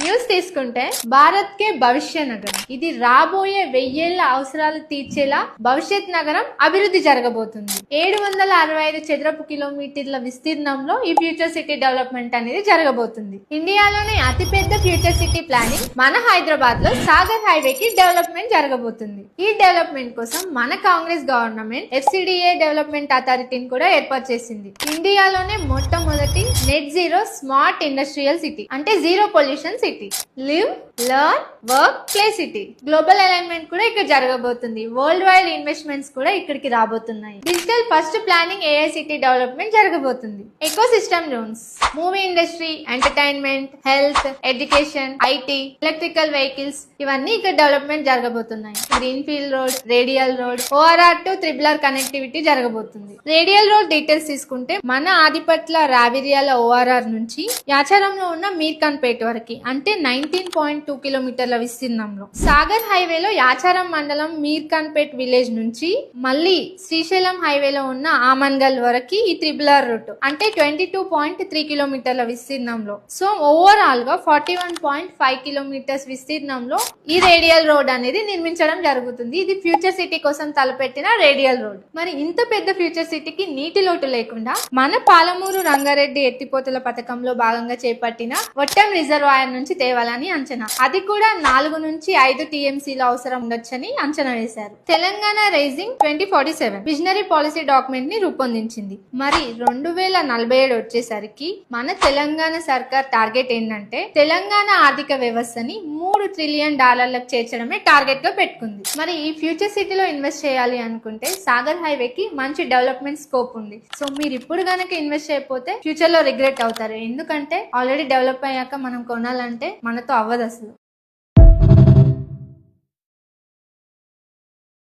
News తీసుకుంటే భారత్ కే భవిష్య నగరం, ఇది రాబోయే 1000 ఏళ్ల అవసరాలు తీర్చేలా భవిష్యత్ నగరం అభివృద్ధి జరగబోతుంది. 765 చదరపు కిలోమీటర్ల విస్తీర్ణంలో ఈ ఫ్యూచర్ సిటీ డెవలప్మెంట్ అనేది జరగబోతుంది. ఇండియాలోనే అతిపెద్ద ఫ్యూచర్ సిటీ ప్లానింగ్ మన హైదరాబాద్ లో సాగర్ హైవే కి డెవలప్మెంట్ జరగబోతుంది. ఈ డెవలప్మెంట్ కోసం మన కాంగ్రెస్ గవర్నమెంట్ FCDA డెవలప్మెంట్ అథారిటీని కూడా ఏర్పాటు చేసింది. ఇండియాలోనే మొట్టమొదటి net zero smart industrial city, అంటే zero pollution city, live, learn, work, play city. Global alignment కూడా ఇక్కడ జరగబోతుంది. వరల్డ్ వైడ్ ఇన్వెస్ట్మెంట్స్ కూడా ఇక్కడికి రాబోతున్నాయి. Digital first planning AICT development జరగబోతుంది. Eco system zones, movie industry, entertainment, health, education, IT, electrical vehicles, ఇవన్నీ ఇక్కడ డెవలప్మెంట్ జరగబోతున్నాయి. Green field road, radial road, ORR to RRR connectivity జరగబోతుంది. రేడియల్ రోడ్ డీటెయిల్స్ తీసుకుంటే మన ఆదిపట్ల రావిర్యాల ORR నుంచి యాచారంలో ఉన్న మీర్ఖాన్పేట వరకు, అంటే 19.2 కిలోమీటర్ల విస్తీర్ణంలో. సాగర్ హైవేలో యాచారం మండలం మీర్ఖాన్పేట్ విలేజ్ నుంచి మళ్ళీ శ్రీశైలం హైవేలో ఉన్న ఆమన్గల్ వరకు ఈ RRR రూట్, అంటే 22.3 కిలోమీటర్ల విస్తీర్ణంలో. సో ఓవరాల్ గా 41.5 కిలోమీటర్స్ విస్తీర్ణంలో ఈ రేడియల్ రోడ్ అనేది నిర్మించడం జరుగుతుంది. ఇది ఫ్యూచర్ సిటీ కోసం తలపెట్టిన రేడియల్ రోడ్. మరి ఇంత పెద్ద ఫ్యూచర్ సిటీకి నీటి లోటు లేకుండా మన పాలమూరు రంగారెడ్డి ఎత్తిపోతల పథకంలో భాగంగా చేపట్టిన వట్టం రిజర్వాయర్ నుంచి తేవాలని అంచనా. అది కూడా 4 నుంచి 5 TMCల అవసరం ఉండొచ్చని అంచనా వేశారు. Telangana rising 2047 visionary policy document ని రూపొందించింది. మరి 2047 వచ్చేసరికి మన తెలంగాణ సర్కార్ టార్గెట్ ఏంటంటే తెలంగాణ ఆర్థిక వ్యవస్థని $3 ట్రిలియన్ చేర్చడమే టార్గెట్ గా పెట్టుకుంది. మరి ఈ ఫ్యూచర్ సిటీలో ఇన్వెస్ట్ చేయాలి అనుకుంటే సాగర్ హైవేకి మంచి డెవలప్మెంట్ స్కోప్ ఉంది. సో మీరు ఇప్పుడు గనక ఇన్వెస్ట్ చేయకపోతే ఫ్యూచర్ లో రిగ్రెట్ అవుతారు. ఎందుకంటే ఆల్రెడీ డెవలప్ అయ్యాక మనం కొనాలంటే మనతో అవ్వదు అసలు.